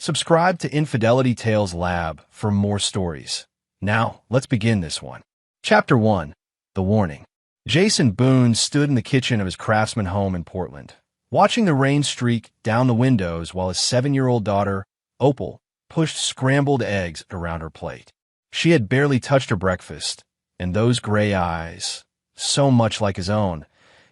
Subscribe to Infidelity Tales Lab for more stories. Now, let's begin this one. Chapter 1. The Warning. Jason Boone stood in the kitchen of his Craftsman home in Portland, watching the rain streak down the windows while his 7-year-old daughter, Opal, pushed scrambled eggs around her plate. She had barely touched her breakfast, and those gray eyes, so much like his own,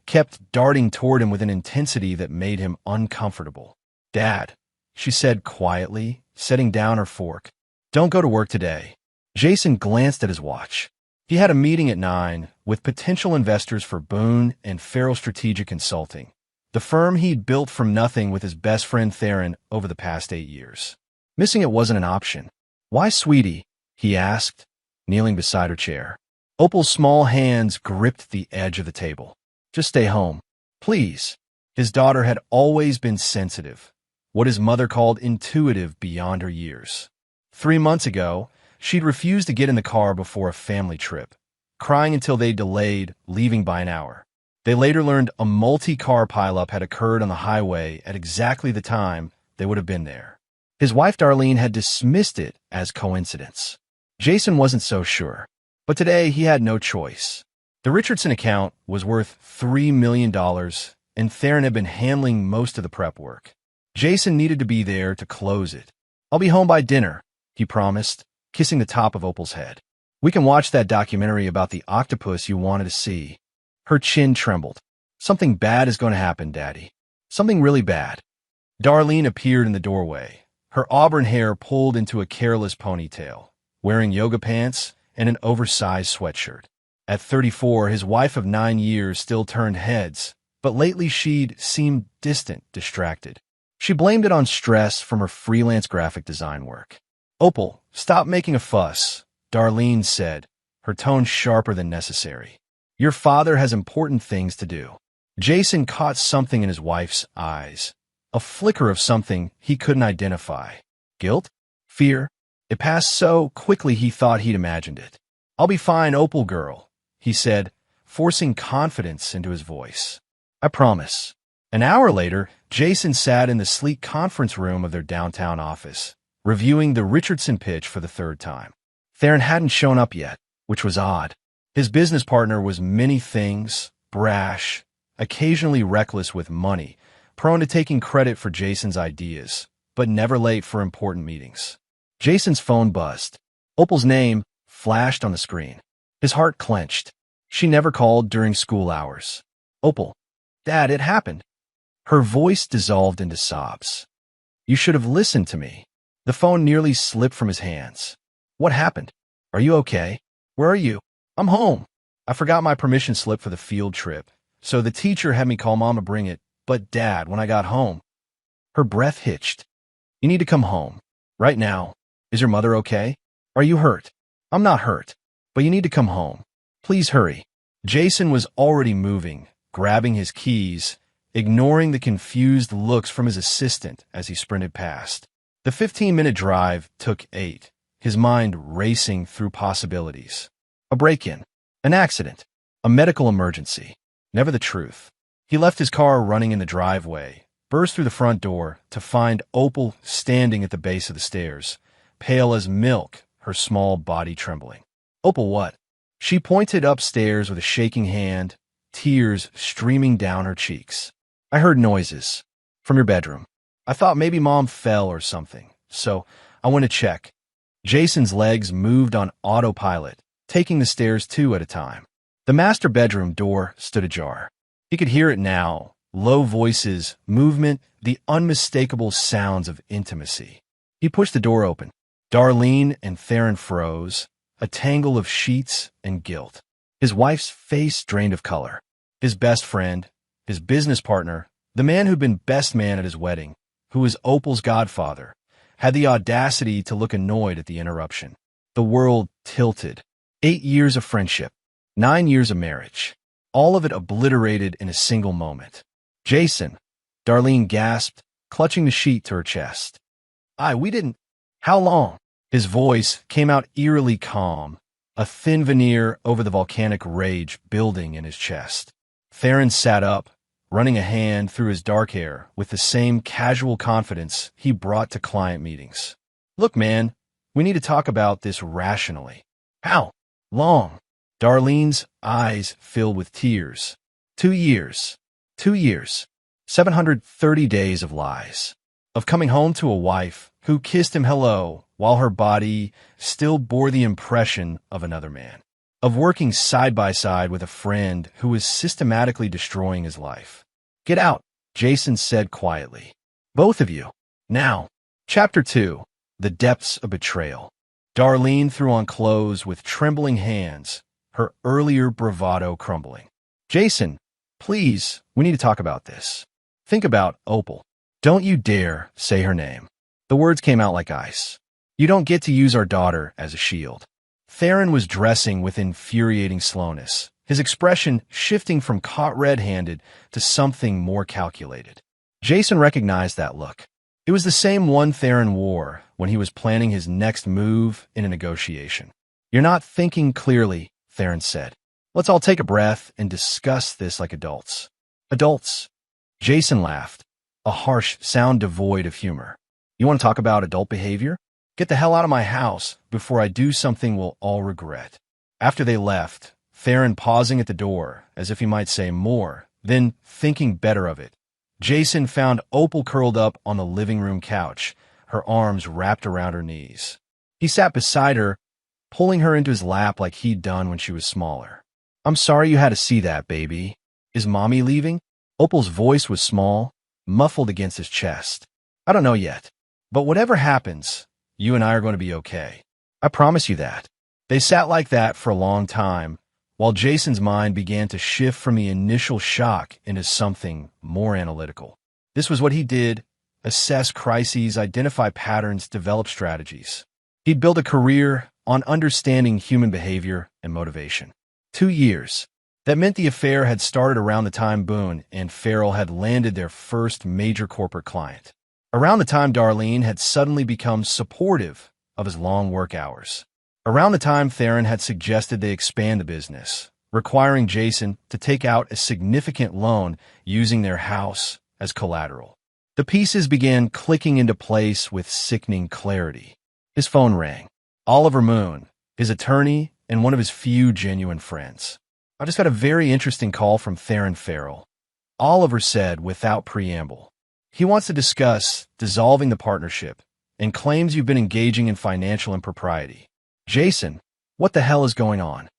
kept darting toward him with an intensity that made him uncomfortable. "Dad," she said quietly, setting down her fork. "Don't go to work today." Jason glanced at his watch. He had a meeting at 9 with potential investors for Boone and Farrell Strategic Consulting, the firm he'd built from nothing with his best friend Theron over the past 8 years. Missing it wasn't an option. "Why, sweetie?" he asked, kneeling beside her chair. Opal's small hands gripped the edge of the table. "Just stay home, please." His daughter had always been sensitive, what his mother called intuitive beyond her years. 3 months ago, she'd refused to get in the car before a family trip, crying until they delayed leaving by an hour. They later learned a multi-car pileup had occurred on the highway at exactly the time they would have been there. His wife Darlene had dismissed it as coincidence. Jason wasn't so sure, but today he had no choice. The Richardson account was worth $3 million, and Theron had been handling most of the prep work. Jason needed to be there to close it. "I'll be home by dinner," he promised, kissing the top of Opal's head. "We can watch that documentary about the octopus you wanted to see." Her chin trembled. "Something bad is going to happen, Daddy. Something really bad." Darlene appeared in the doorway, her auburn hair pulled into a careless ponytail, wearing yoga pants and an oversized sweatshirt. At 34, his wife of 9 years still turned heads, but lately she'd seemed distant, distracted. She blamed it on stress from her freelance graphic design work. "Opal, stop making a fuss," Darlene said, her tone sharper than necessary. "Your father has important things to do." Jason caught something in his wife's eyes, a flicker of something he couldn't identify. Guilt? Fear? It passed so quickly he thought he'd imagined it. "I'll be fine, Opal girl," he said, forcing confidence into his voice. "I promise." An hour later, Jason sat in the sleek conference room of their downtown office, reviewing the Richardson pitch for the 3rd time. Theron hadn't shown up yet, which was odd. His business partner was many things, brash, occasionally reckless with money, prone to taking credit for Jason's ideas, but never late for important meetings. Jason's phone buzzed. Opal's name flashed on the screen. His heart clenched. She never called during school hours. "Opal, Dad, it happened." Her voice dissolved into sobs. "You should have listened to me." The phone nearly slipped from his hands. "What happened? Are you okay? Where are you?" "I'm home. I forgot my permission slip for the field trip, so the teacher had me call Mom to bring it, but Dad, when I got home..." Her breath hitched. "You need to come home. Right now. Is your mother okay? Are you hurt?" "I'm not hurt, but you need to come home. Please hurry." Jason was already moving, grabbing his keys, ignoring the confused looks from his assistant as he sprinted past. The 15-minute drive took 8, his mind racing through possibilities. A break-in, an accident, a medical emergency. Never the truth. He left his car running in the driveway, burst through the front door to find Opal standing at the base of the stairs, pale as milk, her small body trembling. "Opal, what?" She pointed upstairs with a shaking hand, tears streaming down her cheeks. "I heard noises. From your bedroom. I thought maybe Mom fell or something, so I went to check." Jason's legs moved on autopilot, taking the stairs 2 at a time. The master bedroom door stood ajar. He could hear it now, low voices, movement, the unmistakable sounds of intimacy. He pushed the door open. Darlene and Theron froze, a tangle of sheets and guilt. His wife's face drained of color. His best friend, his business partner, the man who'd been best man at his wedding, who was Opal's godfather, had the audacity to look annoyed at the interruption. The world tilted. 8 years of friendship, 9 years of marriage, all of it obliterated in a single moment. "Jason," Darlene gasped, clutching the sheet to her chest. We didn't." "How long?" His voice came out eerily calm, a thin veneer over the volcanic rage building in his chest. Theron sat up, running a hand through his dark hair with the same casual confidence he brought to client meetings. "Look, man, we need to talk about this rationally." "How long?" Darlene's eyes filled with tears. 2 years. 2 years. 730 days of lies. Of coming home to a wife who kissed him hello while her body still bore the impression of another man. Of working side by side with a friend who was systematically destroying his life. "Get out," Jason said quietly. "Both of you. Now." Chapter 2. The Depths of Betrayal. Darlene threw on clothes with trembling hands, her earlier bravado crumbling. "Jason, please, we need to talk about this. Think about Opal. Don't you dare say her name." The words came out like ice. "You don't get to use our daughter as a shield." Theron was dressing with infuriating slowness, his expression shifting from caught red-handed to something more calculated. Jason recognized that look. It was the same one Theron wore when he was planning his next move in a negotiation. "You're not thinking clearly," Theron said. "Let's all take a breath and discuss this like adults." "Adults?" Jason laughed, a harsh sound devoid of humor. "You want to talk about adult behavior? Get the hell out of my house before I do something we'll all regret." After they left, Theron pausing at the door as if he might say more, then thinking better of it, Jason found Opal curled up on the living room couch, her arms wrapped around her knees. He sat beside her, pulling her into his lap like he'd done when she was smaller. "I'm sorry you had to see that, baby. Is Mommy leaving?" Opal's voice was small, muffled against his chest. "I don't know yet. But whatever happens, you and I are going to be okay. I promise you that." They sat like that for a long time, while Jason's mind began to shift from the initial shock into something more analytical. This was what he did: assess crises, identify patterns, develop strategies. He'd built a career on understanding human behavior and motivation. 2 years. That meant the affair had started around the time Boone and Farrell had landed their first major corporate client. Around the time Darlene had suddenly become supportive of his long work hours. Around the time Theron had suggested they expand the business, requiring Jason to take out a significant loan using their house as collateral. The pieces began clicking into place with sickening clarity. His phone rang. Oliver Moon, his attorney and one of his few genuine friends. "I just got a very interesting call from Theron Farrell," Oliver said without preamble. "He wants to discuss dissolving the partnership and claims you've been engaging in financial impropriety." "Jason, what the hell is going on?"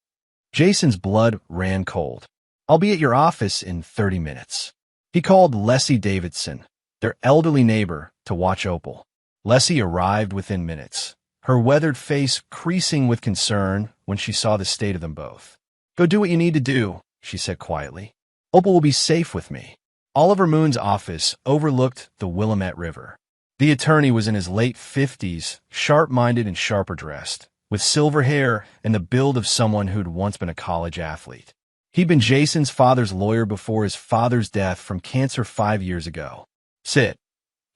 Jason's blood ran cold. "I'll be at your office in 30 minutes. He called Leslie Davidson, their elderly neighbor, to watch Opal. Leslie arrived within minutes, her weathered face creasing with concern when she saw the state of them both. "Go do what you need to do," she said quietly. "Opal will be safe with me." Oliver Moon's office overlooked the Willamette River. The attorney was in his late 50s, sharp-minded and sharper dressed, with silver hair and the build of someone who'd once been a college athlete. He'd been Jason's father's lawyer before his father's death from cancer 5 years ago. "Sit,"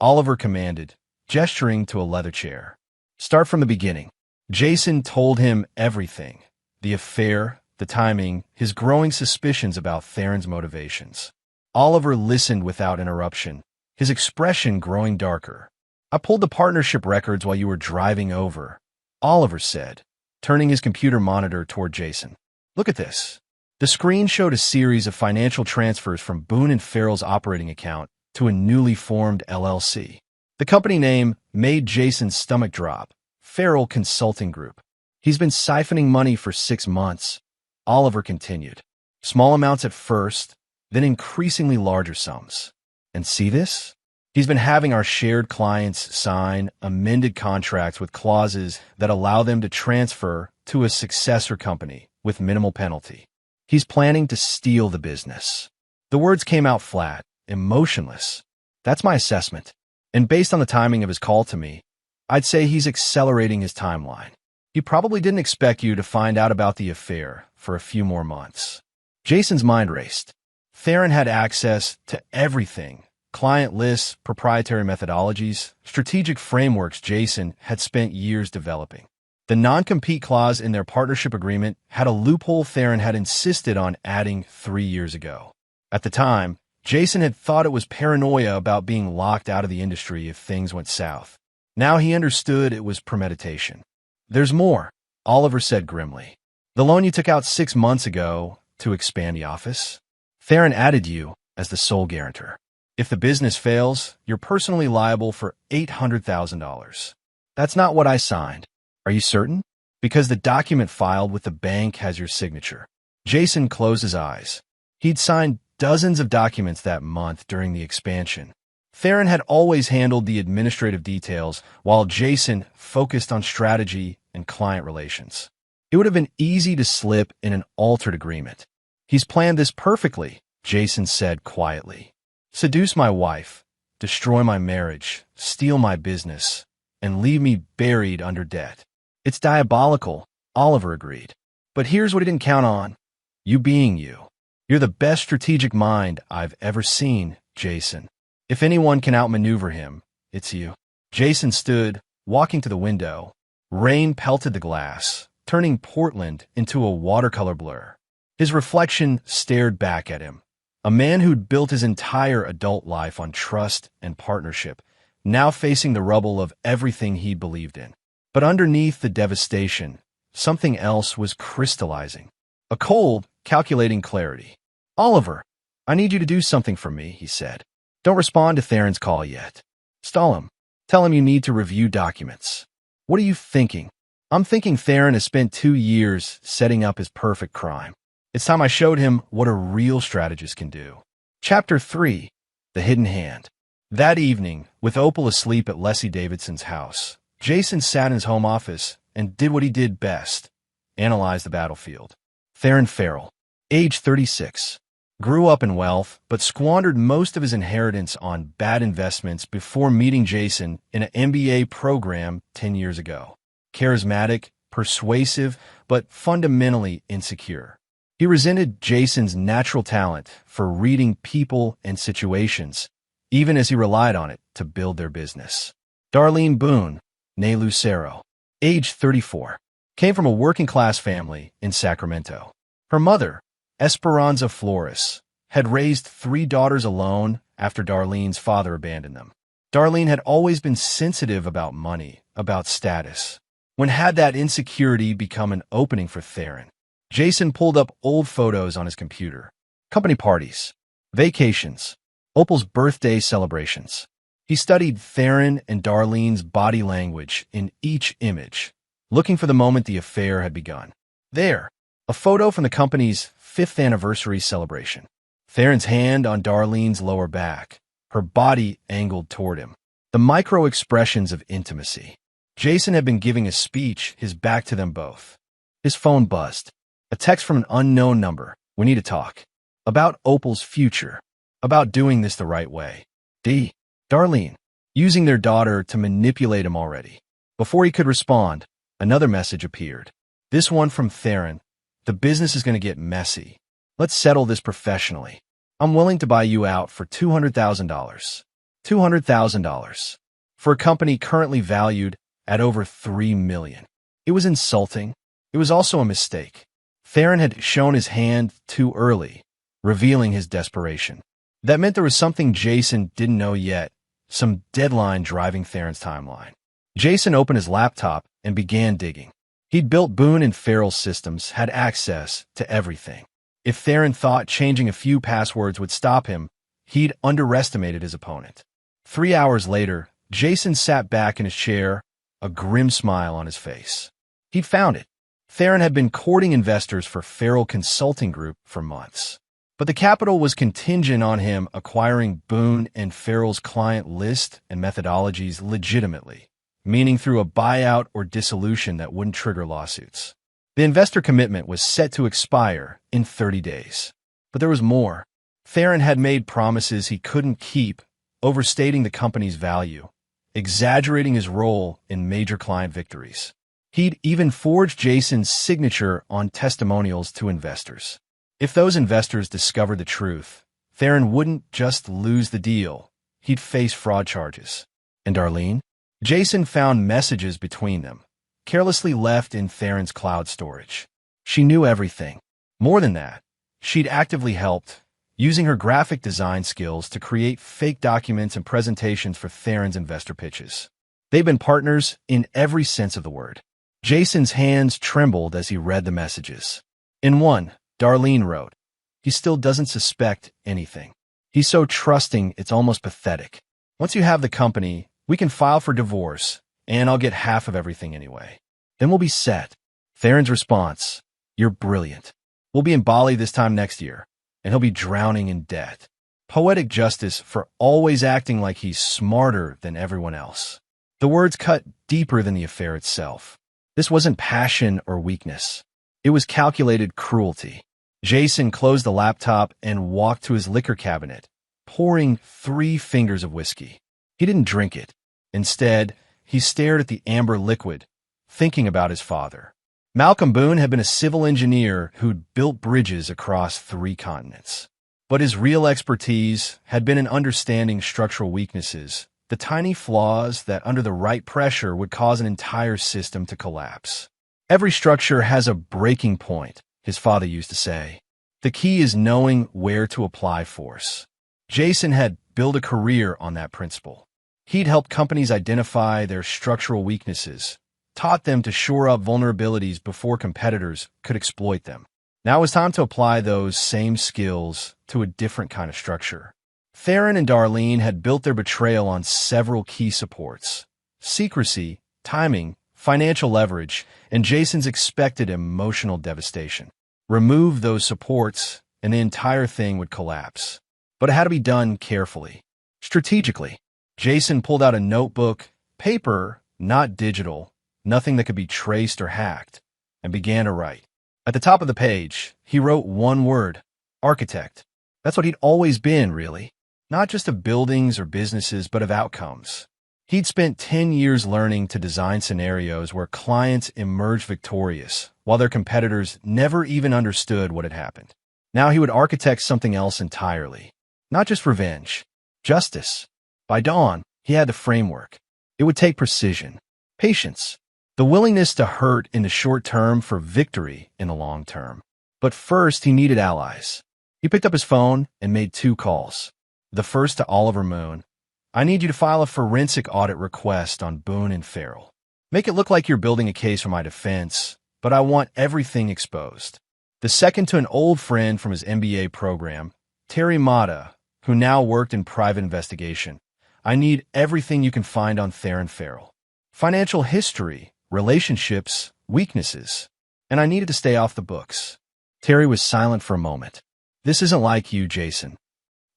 Oliver commanded, gesturing to a leather chair. "Start from the beginning." Jason told him everything: the affair, the timing, his growing suspicions about Theron's motivations. Oliver listened without interruption, his expression growing darker. "I pulled the partnership records while you were driving over," Oliver said, turning his computer monitor toward Jason. "Look at this." The screen showed a series of financial transfers from Boone and Farrell's operating account to a newly formed LLC. The company name made Jason's stomach drop: Farrell Consulting Group. "He's been siphoning money for 6 months," Oliver continued. "Small amounts at first, then increasingly larger sums. And see this? He's been having our shared clients sign amended contracts with clauses that allow them to transfer to a successor company with minimal penalty. He's planning to steal the business." The words came out flat, emotionless. "That's my assessment. And based on the timing of his call to me, I'd say he's accelerating his timeline. He probably didn't expect you to find out about the affair for a few more months." Jason's mind raced. Theron had access to everything: client lists, proprietary methodologies, strategic frameworks Jason had spent years developing. The non-compete clause in their partnership agreement had a loophole Theron had insisted on adding 3 years ago. At the time, Jason had thought it was paranoia about being locked out of the industry if things went south. Now he understood it was premeditation. "There's more," Oliver said grimly. "The loan you took out 6 months ago to expand the office? Theron added you as the sole guarantor. If the business fails, you're personally liable for $800,000. That's not what I signed. Are you certain? Because the document filed with the bank has your signature." Jason closed his eyes. He'd signed dozens of documents that month during the expansion. Theron had always handled the administrative details, while Jason focused on strategy and client relations. It would have been easy to slip in an altered agreement. "He's planned this perfectly," Jason said quietly. "Seduce my wife, destroy my marriage, steal my business, and leave me buried under debt. It's diabolical," Oliver agreed. "But here's what he didn't count on. You being you. You're the best strategic mind I've ever seen, Jason. If anyone can outmaneuver him, it's you." Jason stood, walking to the window. Rain pelted the glass, turning Portland into a watercolor blur. His reflection stared back at him. A man who'd built his entire adult life on trust and partnership, now facing the rubble of everything he believed in. But underneath the devastation, something else was crystallizing. A cold, calculating clarity. "Oliver, I need you to do something for me," he said. "Don't respond to Theron's call yet. Stall him. Tell him you need to review documents." "What are you thinking?" "I'm thinking Theron has spent 2 years setting up his perfect crime. It's time I showed him what a real strategist can do." Chapter 3. The Hidden Hand. That evening, with Opal asleep at Leslie Davidson's house, Jason sat in his home office and did what he did best: analyze the battlefield. Theron Farrell, age 36, grew up in wealth, but squandered most of his inheritance on bad investments before meeting Jason in an MBA program 10 years ago. Charismatic, persuasive, but fundamentally insecure. He resented Jason's natural talent for reading people and situations, even as he relied on it to build their business. Darlene Boone, née Lucero, age 34, came from a working-class family in Sacramento. Her mother, Esperanza Flores, had raised 3 daughters alone after Darlene's father abandoned them. Darlene had always been sensitive about money, about status. When had that insecurity become an opening for Theron? Jason pulled up old photos on his computer. Company parties, vacations, Opal's birthday celebrations. He studied Theron and Darlene's body language in each image, looking for the moment the affair had begun. There, a photo from the company's 5th anniversary celebration. Theron's hand on Darlene's lower back, her body angled toward him. The micro-expressions of intimacy. Jason had been giving a speech, his back to them both. His phone buzzed. A text from an unknown number. "We need to talk. About Opal's future. About doing this the right way. Darlene." Using their daughter to manipulate him already. Before he could respond, another message appeared. This one from Theron. "The business is going to get messy. Let's settle this professionally. I'm willing to buy you out for $200,000. $200,000. For a company currently valued at over $3 million. It was insulting. It was also a mistake. Theron had shown his hand too early, revealing his desperation. That meant there was something Jason didn't know yet, some deadline driving Theron's timeline. Jason opened his laptop and began digging. He'd built Boone and Farrell's systems, had access to everything. If Theron thought changing a few passwords would stop him, he'd underestimated his opponent. 3 hours later, Jason sat back in his chair, a grim smile on his face. He'd found it. Theron had been courting investors for Farrell Consulting Group for months. But the capital was contingent on him acquiring Boone and Farrell's client list and methodologies legitimately, meaning through a buyout or dissolution that wouldn't trigger lawsuits. The investor commitment was set to expire in 30 days. But there was more. Theron had made promises he couldn't keep, overstating the company's value, exaggerating his role in major client victories. He'd even forged Jason's signature on testimonials to investors. If those investors discovered the truth, Theron wouldn't just lose the deal, he'd face fraud charges. And Darlene? Jason found messages between them, carelessly left in Theron's cloud storage. She knew everything. More than that, she'd actively helped, using her graphic design skills to create fake documents and presentations for Theron's investor pitches. They've been partners in every sense of the word. Jason's hands trembled as he read the messages. In one, Darlene wrote, "He still doesn't suspect anything. He's so trusting it's almost pathetic. Once you have the company, we can file for divorce, and I'll get half of everything anyway. Then we'll be set." Theron's response, "You're brilliant. We'll be in Bali this time next year, and he'll be drowning in debt." Poetic justice for always acting like he's smarter than everyone else. The words cut deeper than the affair itself. This wasn't passion or weakness. It was calculated cruelty. Jason closed the laptop and walked to his liquor cabinet, pouring 3 fingers of whiskey. He didn't drink it. Instead, he stared at the amber liquid, thinking about his father. Malcolm Boone had been a civil engineer who'd built bridges across 3 continents. But his real expertise had been in understanding structural weaknesses, the tiny flaws that under the right pressure would cause an entire system to collapse. Every structure has a breaking point, his father used to say. The key is knowing where to apply force. Jason had built a career on that principle. He'd helped companies identify their structural weaknesses, taught them to shore up vulnerabilities before competitors could exploit them. Now it was time to apply those same skills to a different kind of structure. Theron and Darlene had built their betrayal on several key supports: secrecy, timing, financial leverage, and Jason's expected emotional devastation. Remove those supports, and the entire thing would collapse. But it had to be done carefully, strategically. Jason pulled out a notebook, paper, not digital, nothing that could be traced or hacked, and began to write. At the top of the page, he wrote one word: architect. That's what he'd always been, really. Not just of buildings or businesses, but of outcomes. He'd spent 10 years learning to design scenarios where clients emerged victorious, while their competitors never even understood what had happened. Now he would architect something else entirely. Not just revenge, justice. By dawn, he had the framework. It would take precision, patience, the willingness to hurt in the short term for victory in the long term. But first, he needed allies. He picked up his phone and made 2 calls. The first to Oliver Moon. "I need you to file a forensic audit request on Boone and Farrell. Make it look like you're building a case for my defense, but I want everything exposed." The second to an old friend from his MBA program, Terry Mata, who now worked in private investigation. "I need everything you can find on Theron Farrell. Financial history, relationships, weaknesses. And I needed to stay off the books." Terry was silent for a moment. "This isn't like you, Jason."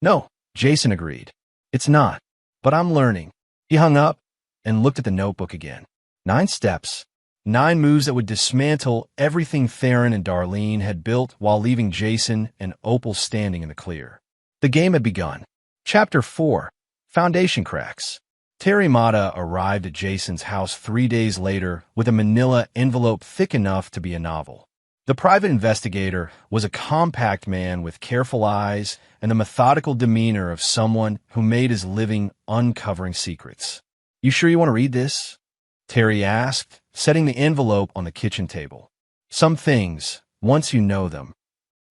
"No," Jason agreed. "It's not. But I'm learning." He hung up and looked at the notebook again. 9 steps. 9 moves that would dismantle everything Theron and Darlene had built while leaving Jason and Opal standing in the clear. The game had begun. Chapter 4. Foundation Cracks. Terry Mata arrived at Jason's house 3 days later with a manila envelope thick enough to be a novel. The private investigator was a compact man with careful eyes and the methodical demeanor of someone who made his living uncovering secrets. "You sure you want to read this?" Terry asked, setting the envelope on the kitchen table. "Some things, once you know them."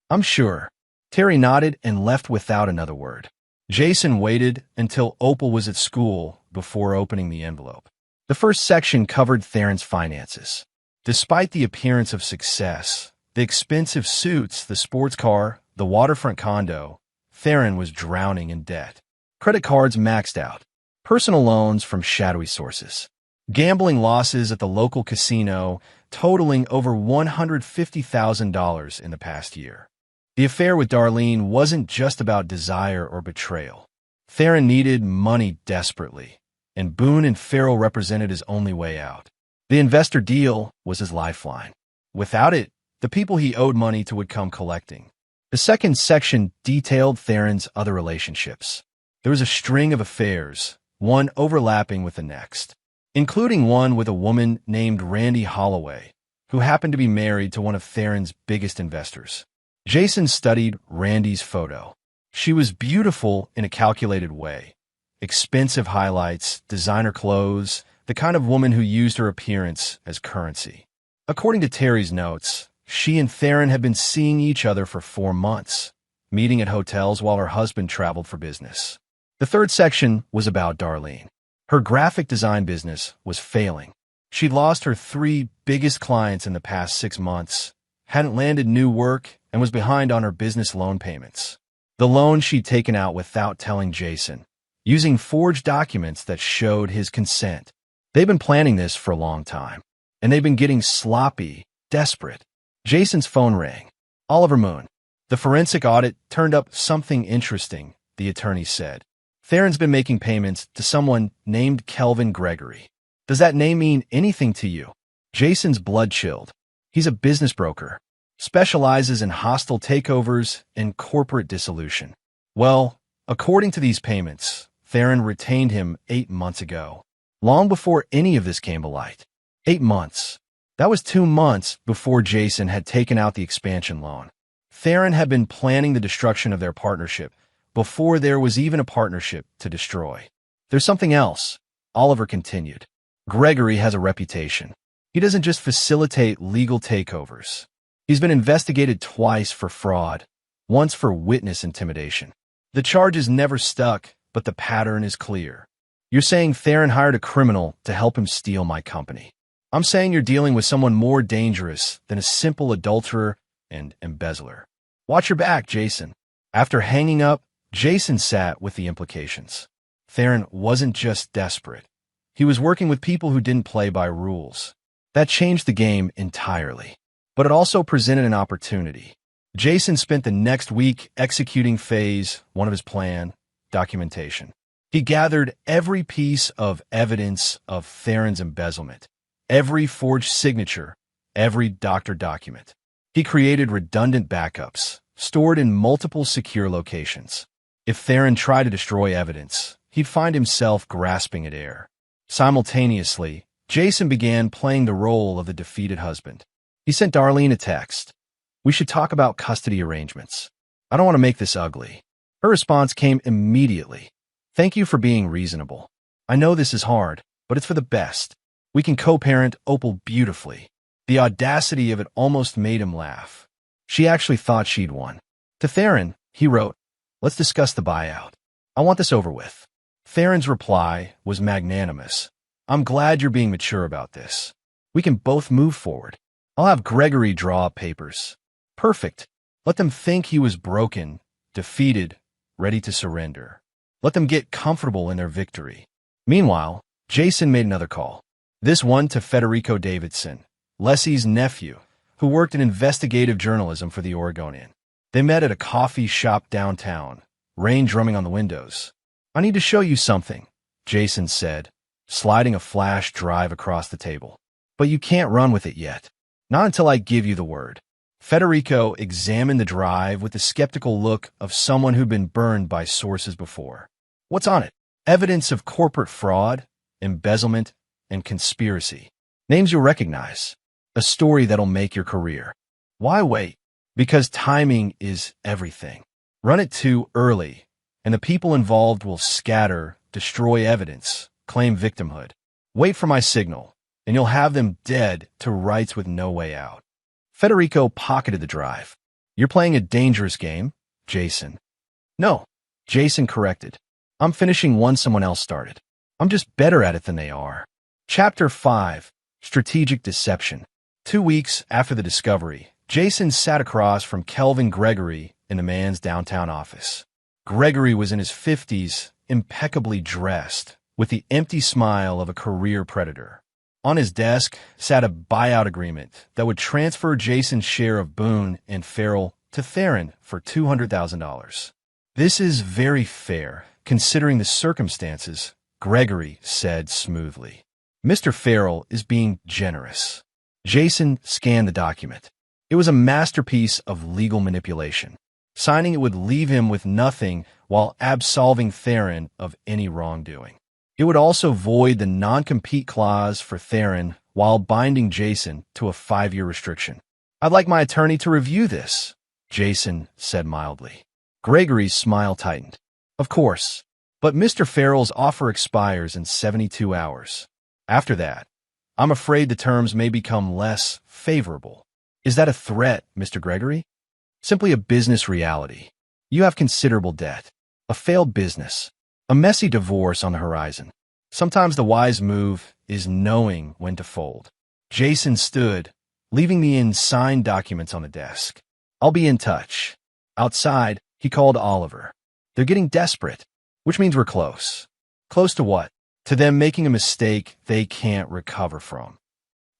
"I'm sure." Terry nodded and left without another word. Jason waited until Opal was at school before opening the envelope. The first section covered Theron's finances. Despite the appearance of success, the expensive suits, the sports car, the waterfront condo, Theron was drowning in debt. Credit cards maxed out. Personal loans from shadowy sources. Gambling losses at the local casino totaling over $150,000 in the past year. The affair with Darlene wasn't just about desire or betrayal. Theron needed money desperately, and Boone and Farrell represented his only way out. The investor deal was his lifeline. Without it, the people he owed money to would come collecting. The second section detailed Theron's other relationships. There was a string of affairs, one overlapping with the next, including one with a woman named Randy Holloway, who happened to be married to one of Theron's biggest investors. Jason studied Randy's photo. She was beautiful in a calculated way. Expensive highlights, designer clothes, the kind of woman who used her appearance as currency. According to Terry's notes, she and Theron had been seeing each other for 4 months. meeting at hotels while her husband traveled for business. The third section was about Darlene. Her graphic design business was failing. She'd lost her 3 biggest clients in the past 6 months, hadn't landed new work, and was behind on her business loan payments. The loan she'd taken out without telling Jason, using forged documents that showed his consent. They've been planning this for a long time, and they've been getting sloppy, desperate. Jason's phone rang. Oliver Moon. The forensic audit turned up something interesting, the attorney said. Theron's been making payments to someone named Kelvin Gregory. Does that name mean anything to you? Jason's blood chilled. He's a business broker, specializes in hostile takeovers and corporate dissolution. Well, according to these payments, Theron retained him 8 months ago, long before any of this came to light. 8 months. That was 2 months before Jason had taken out the expansion loan. Theron had been planning the destruction of their partnership before there was even a partnership to destroy. There's something else, Oliver continued. Gregory has a reputation. He doesn't just facilitate legal takeovers. He's been investigated twice for fraud, once for witness intimidation. The charges never stuck, but the pattern is clear. You're saying Theron hired a criminal to help him steal my company. I'm saying you're dealing with someone more dangerous than a simple adulterer and embezzler. Watch your back, Jason. After hanging up, Jason sat with the implications. Theron wasn't just desperate. He was working with people who didn't play by rules. That changed the game entirely. But it also presented an opportunity. Jason spent the next week executing phase 1 of his plan, documentation. He gathered every piece of evidence of Theron's embezzlement, every forged signature, every doctor document. He created redundant backups, stored in multiple secure locations. If Theron tried to destroy evidence, he'd find himself grasping at air. Simultaneously, Jason began playing the role of the defeated husband. He sent Darlene a text. We should talk about custody arrangements. I don't want to make this ugly. Her response came immediately. Thank you for being reasonable. I know this is hard, but it's for the best. We can co-parent Opal beautifully. The audacity of it almost made him laugh. She actually thought she'd won. To Theron, he wrote, let's discuss the buyout. I want this over with. Theron's reply was magnanimous. I'm glad you're being mature about this. We can both move forward. I'll have Gregory draw up papers. Perfect. Let them think he was broken, defeated, ready to surrender. Let them get comfortable in their victory. Meanwhile, Jason made another call. This one to Federico Davidson, Leslie's nephew, who worked in investigative journalism for the Oregonian. They met at a coffee shop downtown, rain drumming on the windows. I need to show you something, Jason said, sliding a flash drive across the table. But you can't run with it yet. Not until I give you the word. Federico examined the drive with the skeptical look of someone who'd been burned by sources before. What's on it? Evidence of corporate fraud, embezzlement, and conspiracy. Names you'll recognize. A story that'll make your career. Why wait? Because timing is everything. Run it too early, and the people involved will scatter, destroy evidence, claim victimhood. Wait for my signal, and you'll have them dead to rights with no way out. Federico pocketed the drive. You're playing a dangerous game, Jason. No, Jason corrected. I'm finishing one someone else started. I'm just better at it than they are. Chapter 5, Strategic Deception. 2 weeks after the discovery, Jason sat across from Kelvin Gregory in the man's downtown office. Gregory was in his 50s, impeccably dressed, with the empty smile of a career predator. On his desk sat a buyout agreement that would transfer Jason's share of Boone and Farrell to Theron for $200,000. This is very fair, considering the circumstances, Gregory said smoothly. Mr. Farrell is being generous. Jason scanned the document. It was a masterpiece of legal manipulation. Signing it would leave him with nothing while absolving Theron of any wrongdoing. It would also void the non-compete clause for Theron while binding Jason to a 5-year restriction. I'd like my attorney to review this, Jason said mildly. Gregory's smile tightened. Of course, but Mr. Farrell's offer expires in 72 hours. After that, I'm afraid the terms may become less favorable. Is that a threat, Mr. Gregory? Simply a business reality. You have considerable debt, a failed business, a messy divorce on the horizon. Sometimes the wise move is knowing when to fold. Jason stood, leaving the signed documents on the desk. I'll be in touch. Outside, he called Oliver. They're getting desperate, which means we're close. Close to what? To them making a mistake they can't recover from.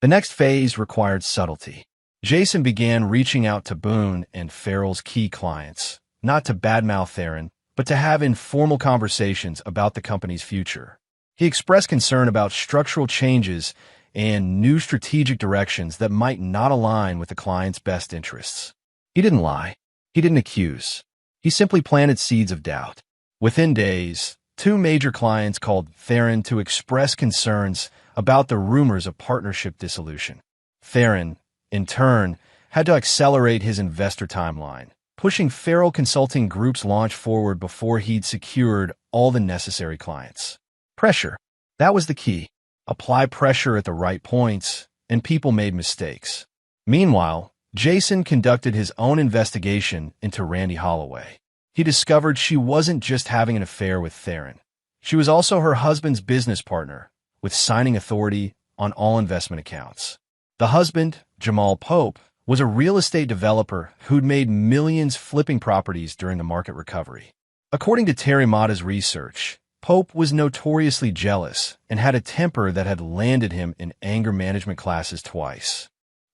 The next phase required subtlety. Jason began reaching out to Boone and Farrell's key clients, not to badmouth Theron, but to have informal conversations about the company's future. He expressed concern about structural changes and new strategic directions that might not align with the client's best interests. He didn't lie. He didn't accuse. He simply planted seeds of doubt. Within days, 2 major clients called Theron to express concerns about the rumors of partnership dissolution. Theron, in turn, had to accelerate his investor timeline, pushing Farrell Consulting Group's launch forward before he'd secured all the necessary clients. Pressure. That was the key. Apply pressure at the right points, and people made mistakes. Meanwhile, Jason conducted his own investigation into Randy Holloway. He discovered she wasn't just having an affair with Theron. She was also her husband's business partner, with signing authority on all investment accounts. The husband, Jamal Pope, was a real estate developer who'd made millions flipping properties during the market recovery. According to Terry Mata's research, Pope was notoriously jealous and had a temper that had landed him in anger management classes twice.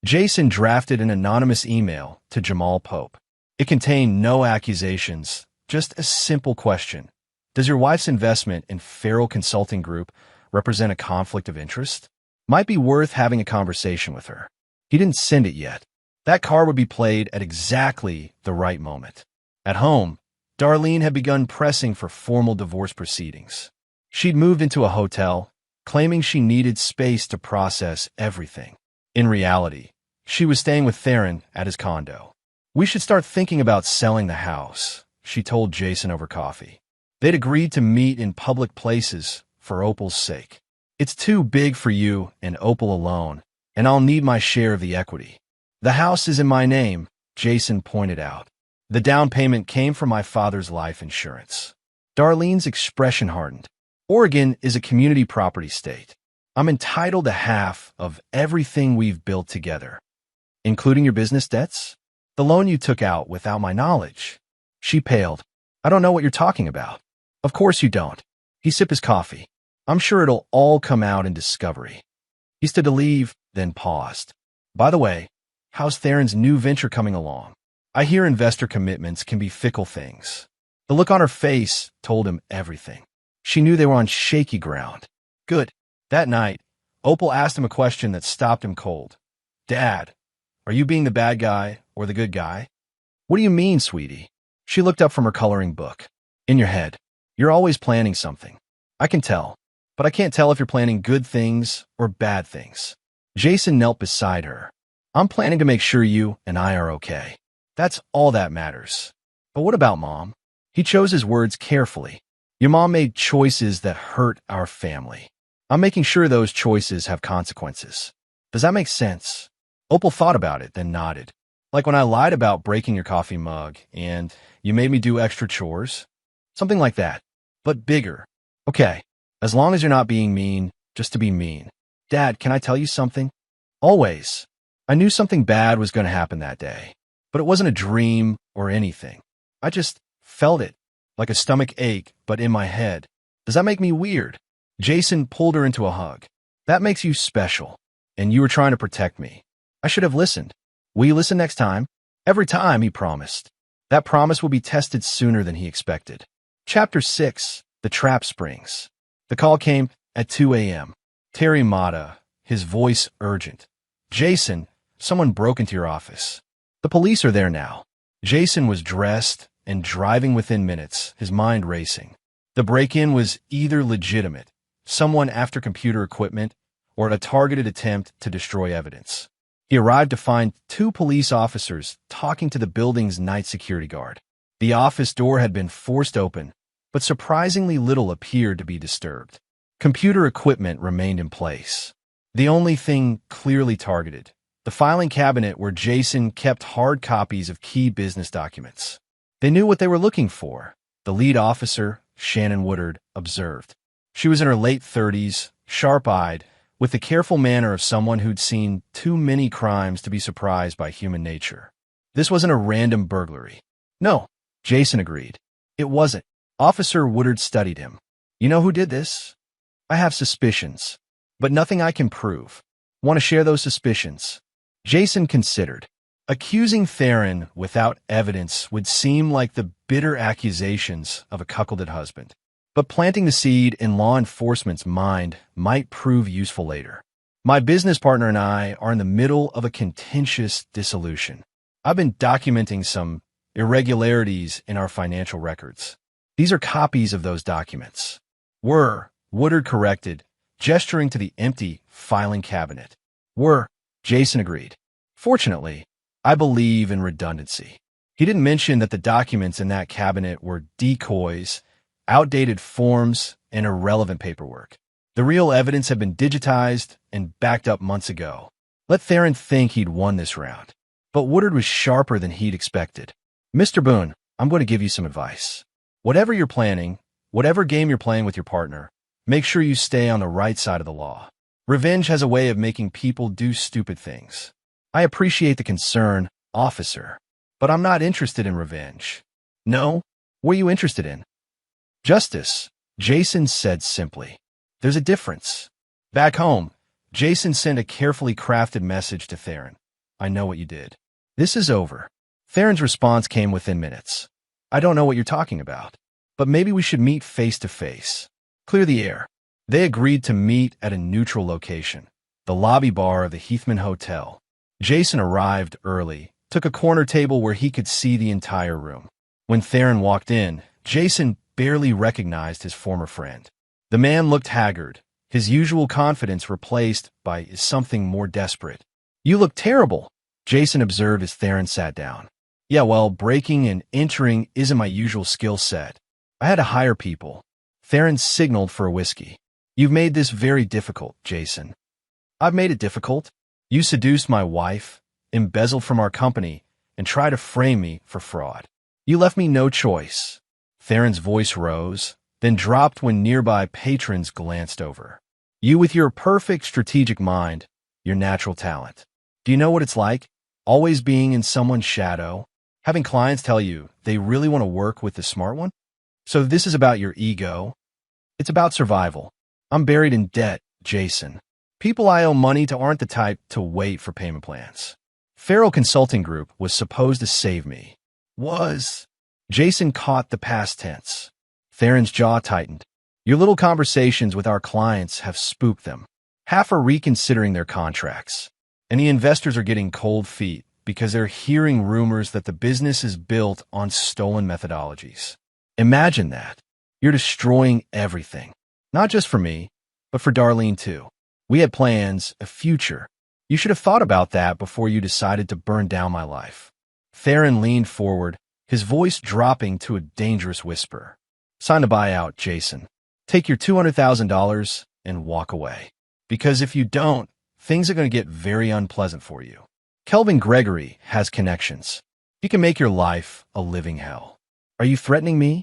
Jason drafted an anonymous email to Jamal Pope. It contained no accusations, just a simple question. Does your wife's investment in Farrell Consulting Group represent a conflict of interest? Might be worth having a conversation with her. He didn't send it yet. That card would be played at exactly the right moment. At home, Darlene had begun pressing for formal divorce proceedings. She'd moved into a hotel, claiming she needed space to process everything. In reality, she was staying with Theron at his condo. We should start thinking about selling the house, she told Jason over coffee. They'd agreed to meet in public places for Opal's sake. It's too big for you and Opal alone, and I'll need my share of the equity. The house is in my name, Jason pointed out. The down payment came from my father's life insurance. Darlene's expression hardened. Oregon is a community property state. I'm entitled to half of everything we've built together. Including your business debts? The loan you took out without my knowledge. She paled. I don't know what you're talking about. Of course you don't. He sipped his coffee. I'm sure it'll all come out in discovery. He stood to leave, then paused. By the way, how's Theron's new venture coming along? I hear investor commitments can be fickle things. The look on her face told him everything. She knew they were on shaky ground. Good. That night, Opal asked him a question that stopped him cold. Dad, are you being the bad guy or the good guy? What do you mean, sweetie? She looked up from her coloring book. In your head, you're always planning something. I can tell, but I can't tell if you're planning good things or bad things. Jason knelt beside her. I'm planning to make sure you and I are okay. That's all that matters. But what about Mom? He chose his words carefully. Your mom made choices that hurt our family. I'm making sure those choices have consequences. Does that make sense? Opal thought about it, then nodded. Like when I lied about breaking your coffee mug and you made me do extra chores? Something like that, but bigger. Okay, as long as you're not being mean, just to be mean. Dad, can I tell you something? Always. I knew something bad was going to happen that day, but it wasn't a dream or anything. I just felt it, like a stomach ache, but in my head. Does that make me weird? Jason pulled her into a hug. That makes you special, and you were trying to protect me. I should have listened. Will you listen next time? Every time, he promised. That promise will be tested sooner than he expected. Chapter 6, The Trap Springs. The call came at 2 a.m. Terry Mata, his voice urgent. Jason, someone broke into your office. The police are there now. Jason was dressed and driving within minutes, his mind racing. The break-in was either legitimate, someone after computer equipment, or a targeted attempt to destroy evidence. He arrived to find 2 police officers talking to the building's night security guard. The office door had been forced open, but surprisingly little appeared to be disturbed. Computer equipment remained in place. The only thing clearly targeted, the filing cabinet where Jason kept hard copies of key business documents. They knew what they were looking for, the lead officer, Shannon Woodard, observed. She was in her late 30s, sharp-eyed, with the careful manner of someone who'd seen too many crimes to be surprised by human nature. This wasn't a random burglary. No, Jason agreed. It wasn't. Officer Woodard studied him. You know who did this? I have suspicions, but nothing I can prove. Want to share those suspicions? Jason considered. Accusing Theron without evidence would seem like the bitter accusations of a cuckolded husband. But planting the seed in law enforcement's mind might prove useful later. My business partner and I are in the middle of a contentious dissolution. I've been documenting some irregularities in our financial records. These are copies of those documents. Woodard corrected, gesturing to the empty filing cabinet. Jason agreed. Fortunately, I believe in redundancy. He didn't mention that the documents in that cabinet were decoys, outdated forms, and irrelevant paperwork. The real evidence had been digitized and backed up months ago. Let Theron think he'd won this round. But Woodard was sharper than he'd expected. Mr. Boone, I'm going to give you some advice. Whatever you're planning, whatever game you're playing with your partner, make sure you stay on the right side of the law. Revenge has a way of making people do stupid things. I appreciate the concern, officer, but I'm not interested in revenge. No? What are you interested in? Justice, Jason said simply. There's a difference. Back home, Jason sent a carefully crafted message to Theron. I know what you did. This is over. Theron's response came within minutes. I don't know what you're talking about, but maybe we should meet face to face. Clear the air. They agreed to meet at a neutral location, the lobby bar of the Heathman Hotel. Jason arrived early, took a corner table where he could see the entire room. When Theron walked in, Jason barely recognized his former friend. The man looked haggard, his usual confidence replaced by something more desperate. You look terrible, Jason observed as Theron sat down. Yeah, well, breaking and entering isn't my usual skill set. I had to hire people. Theron signaled for a whiskey. You've made this very difficult, Jason. I've made it difficult. You seduced my wife, embezzled from our company, and tried to frame me for fraud. You left me no choice. Theron's voice rose, then dropped when nearby patrons glanced over. You with your perfect strategic mind, your natural talent. Do you know what it's like? Always being in someone's shadow, having clients tell you they really want to work with the smart one? So this is about your ego. It's about survival. I'm buried in debt, Jason. People I owe money to aren't the type to wait for payment plans. Farrell Consulting Group was supposed to save me. Jason caught the past tense. Theron's jaw tightened. Your little conversations with our clients have spooked them. Half are reconsidering their contracts. And the investors are getting cold feet because they're hearing rumors that the business is built on stolen methodologies. Imagine that. You're destroying everything. Not just for me, but for Darlene too. We had plans, a future. You should have thought about that before you decided to burn down my life. Theron leaned forward, his voice dropping to a dangerous whisper. Sign the buyout, Jason. Take your $200,000 and walk away. Because if you don't, things are going to get very unpleasant for you. Kelvin Gregory has connections. He can make your life a living hell. Are you threatening me?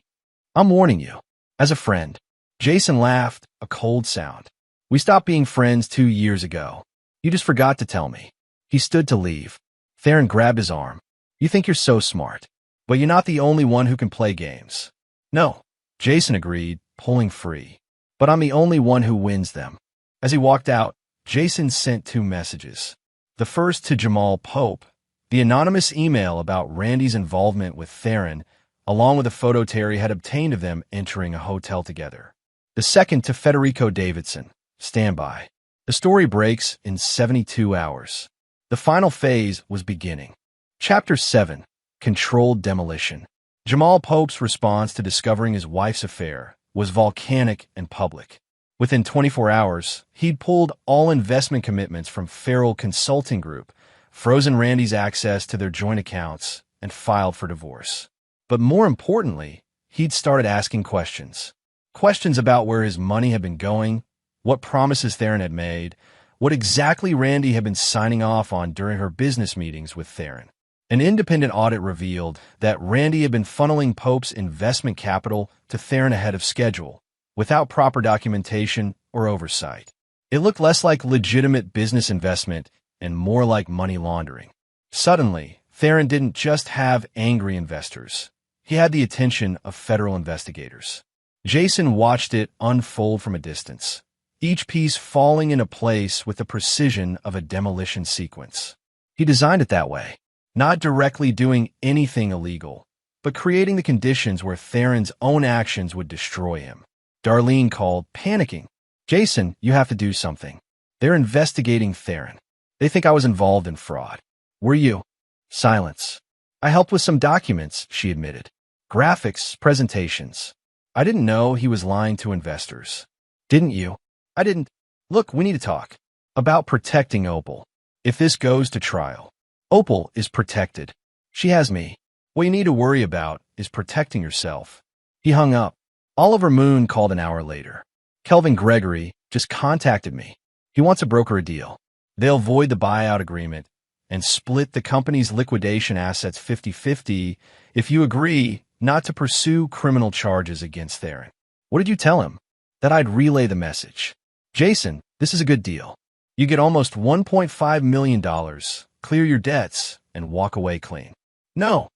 I'm warning you. As a friend. Jason laughed, a cold sound. We stopped being friends 2 years ago. You just forgot to tell me. He stood to leave. Theron grabbed his arm. You think you're so smart. But you're not the only one who can play games. No, Jason agreed, pulling free. But I'm the only one who wins them. As he walked out, Jason sent 2 messages. The first to Jamal Pope, the anonymous email about Randy's involvement with Theron, along with a photo Terry had obtained of them entering a hotel together. The second to Federico Davidson, standby. The story breaks in 72 hours. The final phase was beginning. Chapter 7, Controlled Demolition. Jamal Pope's response to discovering his wife's affair was volcanic and public. Within 24 hours, he'd pulled all investment commitments from Farrell Consulting Group, frozen Randy's access to their joint accounts, and filed for divorce. But more importantly, he'd started asking questions. Questions about where his money had been going, what promises Theron had made, what exactly Randy had been signing off on during her business meetings with Theron. An independent audit revealed that Randy had been funneling Pope's investment capital to Theron ahead of schedule, without proper documentation or oversight. It looked less like legitimate business investment and more like money laundering. Suddenly, Theron didn't just have angry investors. He had the attention of federal investigators. Jason watched it unfold from a distance, each piece falling into place with the precision of a demolition sequence. He designed it that way, not directly doing anything illegal, but creating the conditions where Theron's own actions would destroy him. Darlene called, panicking. "Jason, you have to do something. They're investigating Theron. They think I was involved in fraud." "Were you?" Silence. "I helped with some documents," she admitted. "Graphics, presentations. I didn't know he was lying to investors." "Didn't you?" "I didn't." "Look, we need to talk about protecting Opal. If this goes to trial, Opal is protected. She has me. What you need to worry about is protecting yourself." He hung up. Oliver Moon called an hour later. "Kelvin Gregory just contacted me. He wants to broker a deal. They'll void the buyout agreement and split the company's liquidation assets 50-50 if you agree not to pursue criminal charges against Theron." "What did you tell him?" "That I'd relay the message." "Jason, this is a good deal. You get almost $1.5 million, clear your debts, and walk away clean." No.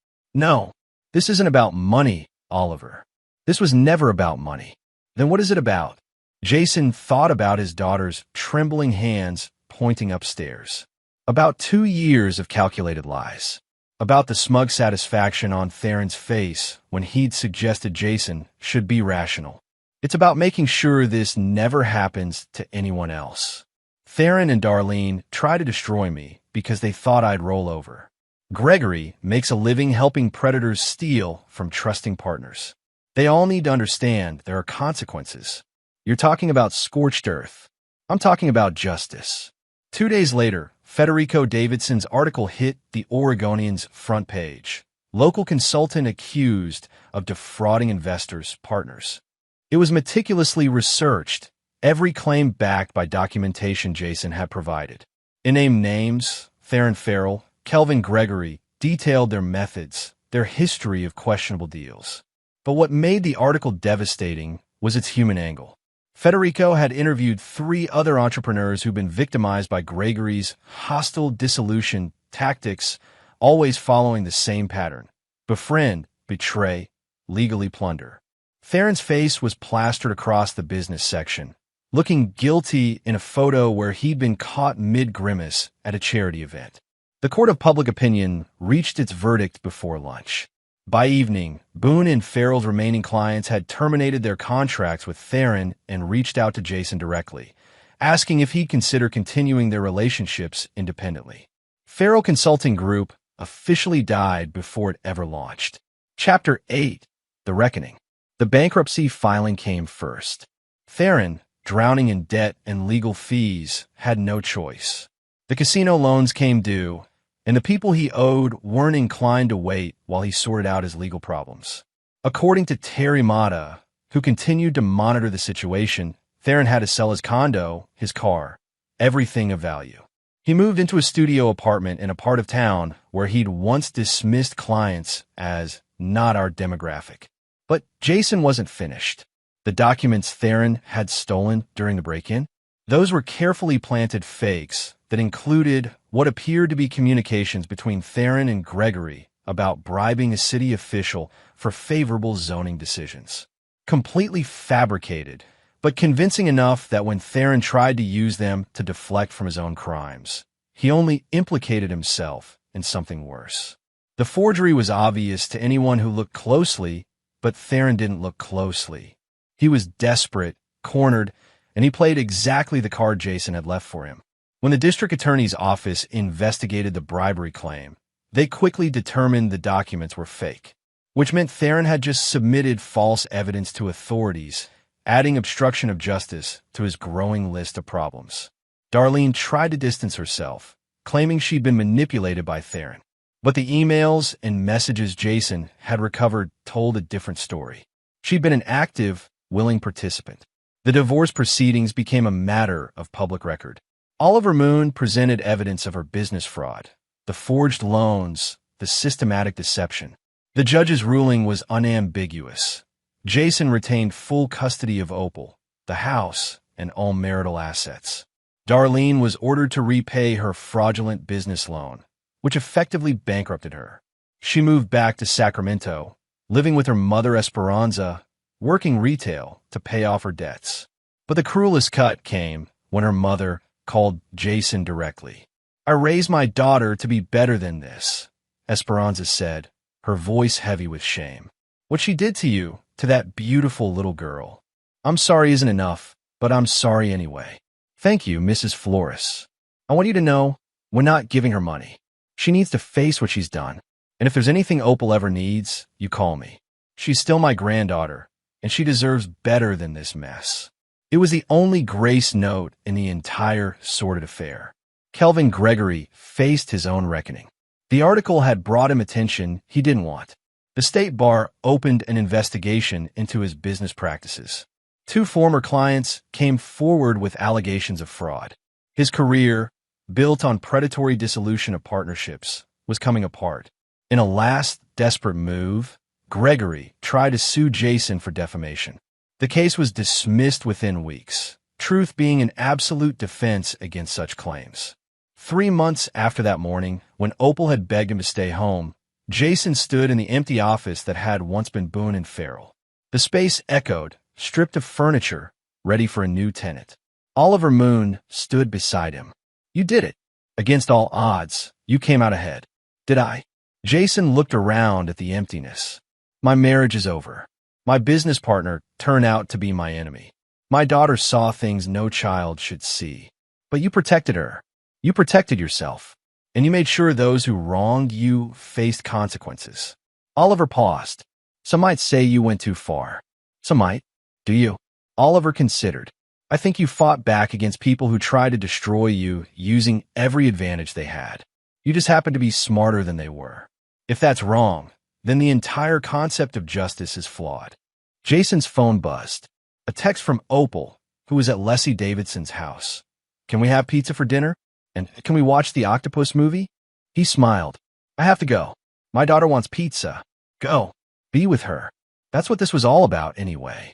This isn't about money, Oliver. This was never about money." "Then what is it about?" Jason thought about his daughter's trembling hands pointing upstairs. About 2 years of calculated lies. About the smug satisfaction on Theron's face when he'd suggested Jason should be rational. "It's about making sure this never happens to anyone else. Theron and Darlene try to destroy me because they thought I'd roll over. Gregory makes a living helping predators steal from trusting partners. They all need to understand there are consequences." "You're talking about scorched earth. I'm talking about justice." 2 days later, Federico Davidson's article hit the Oregonian's front page. Local consultant accused of defrauding investors' partners. It was meticulously researched, every claim backed by documentation Jason had provided. It named names, Theron Farrell, Kelvin Gregory, detailed their methods, their history of questionable deals. But what made the article devastating was its human angle. Federico had interviewed 3 other entrepreneurs who'd been victimized by Gregory's hostile dissolution tactics, always following the same pattern: befriend, betray, legally plunder. Theron's face was plastered across the business section, looking guilty in a photo where he'd been caught mid-grimace at a charity event. The court of public opinion reached its verdict before lunch. By evening, Boone and Farrell's remaining clients had terminated their contracts with Theron and reached out to Jason directly, asking if he'd consider continuing their relationships independently. Farrell Consulting Group officially died before it ever launched. Chapter 8: The Reckoning. The bankruptcy filing came first. Theron, drowning in debt and legal fees, had no choice. The casino loans came due, and the people he owed weren't inclined to wait while he sorted out his legal problems. According to Terry Mata, who continued to monitor the situation, Theron had to sell his condo, his car, everything of value. He moved into a studio apartment in a part of town where he'd once dismissed clients as not our demographic. But Jason wasn't finished. The documents Theron had stolen during the break-in, those were carefully planted fakes that included what appeared to be communications between Theron and Gregory about bribing a city official for favorable zoning decisions. Completely fabricated, but convincing enough that when Theron tried to use them to deflect from his own crimes, he only implicated himself in something worse. The forgery was obvious to anyone who looked closely, but Theron didn't look closely. He was desperate, cornered, and he played exactly the card Jason had left for him. When the district attorney's office investigated the bribery claim, they quickly determined the documents were fake, which meant Theron had just submitted false evidence to authorities, adding obstruction of justice to his growing list of problems. Darlene tried to distance herself, claiming she'd been manipulated by Theron. But the emails and messages Jason had recovered told a different story. She'd been an active, willing participant. The divorce proceedings became a matter of public record. Oliver Moon presented evidence of her business fraud, the forged loans, the systematic deception. The judge's ruling was unambiguous. Jason retained full custody of Opal, the house, and all marital assets. Darlene was ordered to repay her fraudulent business loan, which effectively bankrupted her. She moved back to Sacramento, living with her mother Esperanza, working retail to pay off her debts. But the cruelest cut came when her mother called Jason directly. "I raised my daughter to be better than this," Esperanza said, her voice heavy with shame. "What she did to you, to that beautiful little girl. I'm sorry isn't enough, but I'm sorry anyway. Thank you, Mrs. Flores. I want you to know, we're not giving her money. She needs to face what she's done. And if there's anything Opal ever needs, you call me. She's still my granddaughter, and she deserves better than this mess." It was the only grace note in the entire sordid affair. Kelvin Gregory faced his own reckoning. The article had brought him attention he didn't want. The state bar opened an investigation into his business practices. 2 former clients came forward with allegations of fraud. His career, built on predatory dissolution of partnerships, was coming apart. In a last desperate move, Gregory tried to sue Jason for defamation. The case was dismissed within weeks, truth being an absolute defense against such claims. 3 months after that morning, when Opal had begged him to stay home, Jason stood in the empty office that had once been Boone and Farrell. The space echoed, stripped of furniture, ready for a new tenant. Oliver Moon stood beside him. "You did it. Against all odds, you came out ahead." "Did I?" Jason looked around at the emptiness. "My marriage is over. My business partner turned out to be my enemy. My daughter saw things no child should see. But you protected her. You protected yourself. And you made sure those who wronged you faced consequences." Oliver paused. "Some might say you went too far. Some might. Do you?" Oliver considered. "I think you fought back against people who tried to destroy you using every advantage they had. You just happened to be smarter than they were. If that's wrong, then the entire concept of justice is flawed." Jason's phone buzzed. A text from Opal, who was at Leslie Davidson's house. "Can we have pizza for dinner? And can we watch the octopus movie?" He smiled. "I have to go. My daughter wants pizza." "Go. Be with her." That's what this was all about anyway.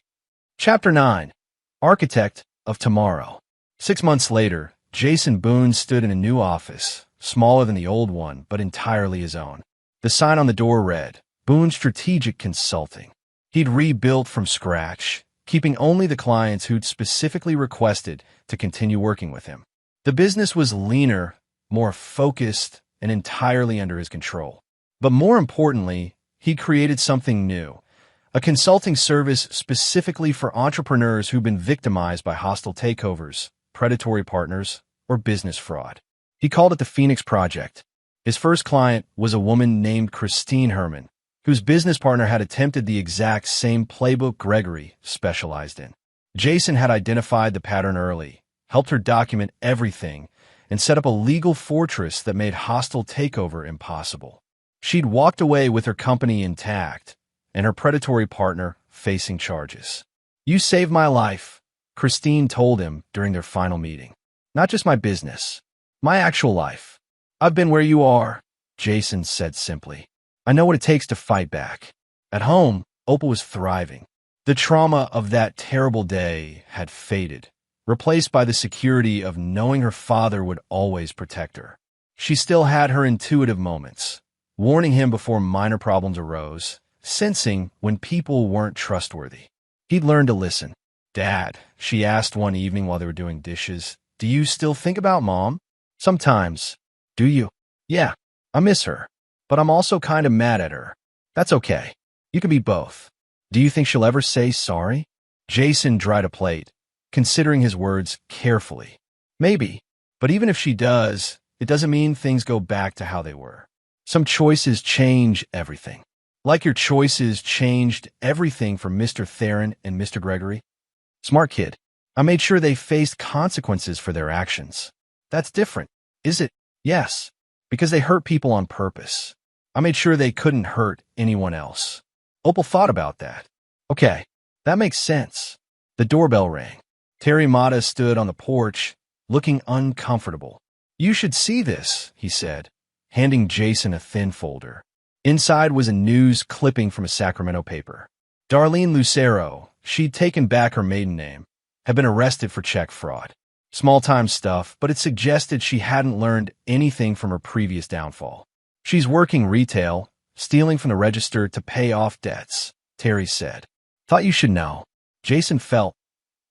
Chapter 9. Architect of Tomorrow. 6 months later, Jason Boone stood in a new office, smaller than the old one, but entirely his own. The sign on the door read, Boone Strategic Consulting. He'd rebuilt from scratch, keeping only the clients who'd specifically requested to continue working with him. The business was leaner, more focused, and entirely under his control. But more importantly, he'd created something new, a consulting service specifically for entrepreneurs who've been victimized by hostile takeovers, predatory partners, or business fraud. He called it the Phoenix Project. His first client was a woman named Christine Herman, whose business partner had attempted the exact same playbook Gregory specialized in. Jason had identified the pattern early, helped her document everything, and set up a legal fortress that made hostile takeover impossible. She'd walked away with her company intact, and her predatory partner facing charges. "You saved my life," Christine told him during their final meeting. "Not just my business, my actual life. I've been where you are," Jason said simply. "I know what it takes to fight back." At home, Opal was thriving. The trauma of that terrible day had faded, replaced by the security of knowing her father would always protect her. She still had her intuitive moments, warning him before minor problems arose, sensing when people weren't trustworthy. He'd learned to listen. "Dad," she asked one evening while they were doing dishes, "do you still think about Mom?" "Sometimes." "Do you?" "Yeah, I miss her, but I'm also kind of mad at her." "That's okay. You can be both." "Do you think she'll ever say sorry?" Jason dried a plate, considering his words carefully. "Maybe, but even if she does, it doesn't mean things go back to how they were. Some choices change everything. Like your choices changed everything for Mr. Theron and Mr. Gregory." "Smart kid. I made sure they faced consequences for their actions." "That's different, is it?" "Yes, because they hurt people on purpose. I made sure they couldn't hurt anyone else." Opal thought about that. "Okay, that makes sense." The doorbell rang. Terry Mata stood on the porch, looking uncomfortable. "You should see this," he said. handing Jason a thin folder. Inside was a news clipping from a Sacramento paper. Darlene Lucero, she'd taken back her maiden name, had been arrested for check fraud. Small-time stuff, but it suggested she hadn't learned anything from her previous downfall. She's working retail, stealing from the register to pay off debts, Terry said. Thought you should know. Jason felt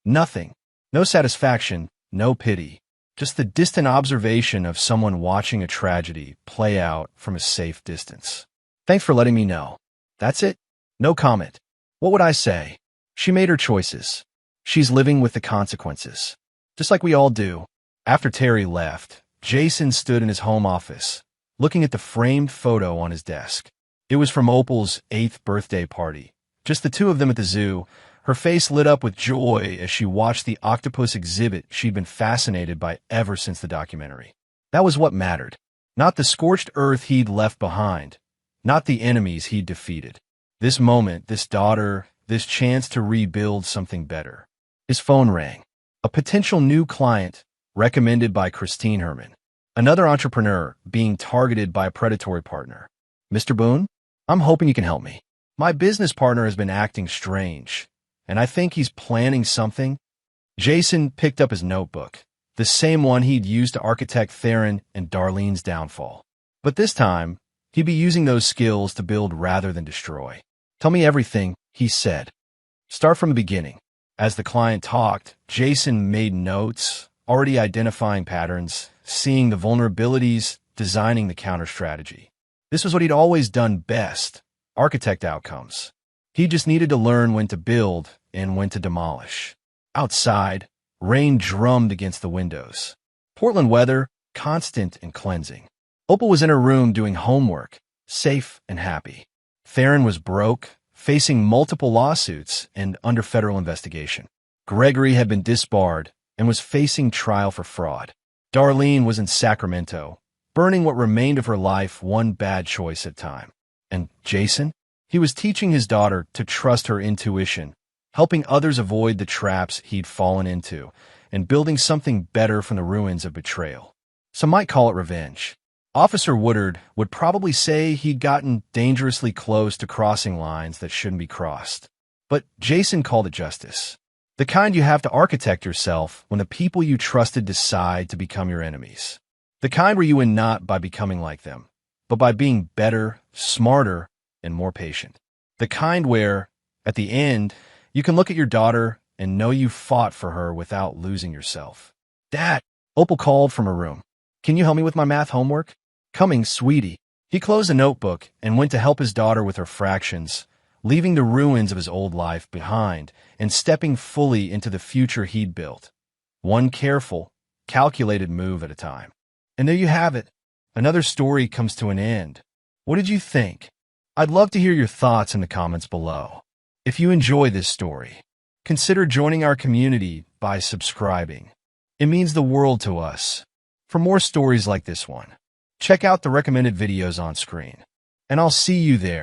nothing. No satisfaction, no pity. Just the distant observation of someone watching a tragedy play out from a safe distance. Thanks for letting me know. That's it? No comment. What would I say? She made her choices. She's living with the consequences. Just like we all do. After Terry left, Jason stood in his home office, looking at the framed photo on his desk. It was from Opal's 8th birthday party. Just the two of them at the zoo. Her face lit up with joy as she watched the octopus exhibit she'd been fascinated by ever since the documentary. That was what mattered. Not the scorched earth he'd left behind. Not the enemies he'd defeated. This moment, this daughter, this chance to rebuild something better. His phone rang. A potential new client, recommended by Christine Herman. Another entrepreneur being targeted by a predatory partner. Mr. Boone, I'm hoping you can help me. My business partner has been acting strange, and I think he's planning something. Jason picked up his notebook, the same one he'd used to architect Theron and Darlene's downfall. But this time, he'd be using those skills to build rather than destroy. Tell me everything, he said. Start from the beginning. As the client talked, Jason made notes, already identifying patterns, seeing the vulnerabilities, designing the counter-strategy. This was what he'd always done best, architect outcomes. He just needed to learn when to build and when to demolish. Outside, rain drummed against the windows. Portland weather, constant and cleansing. Opal was in her room doing homework, safe and happy. Theron was broke, facing multiple lawsuits and under federal investigation. Gregory had been disbarred and was facing trial for fraud. Darlene was in Sacramento, burning what remained of her life one bad choice at a time. And Jason? He was teaching his daughter to trust her intuition, helping others avoid the traps he'd fallen into, and building something better from the ruins of betrayal. Some might call it revenge. Officer Woodard would probably say he'd gotten dangerously close to crossing lines that shouldn't be crossed. But Jason called it justice. The kind you have to architect yourself when the people you trusted decide to become your enemies. The kind where you win not by becoming like them, but by being better, smarter, and more patient. The kind where, at the end, you can look at your daughter and know you fought for her without losing yourself. Dad, Opal called from her room. Can you help me with my math homework? Coming, sweetie. He closed the notebook and went to help his daughter with her fractions, leaving the ruins of his old life behind and stepping fully into the future he'd built. One careful, calculated move at a time. And there you have it. Another story comes to an end. What did you think? I'd love to hear your thoughts in the comments below. If you enjoy this story, consider joining our community by subscribing. It means the world to us. For more stories like this one, check out the recommended videos on screen, and I'll see you there.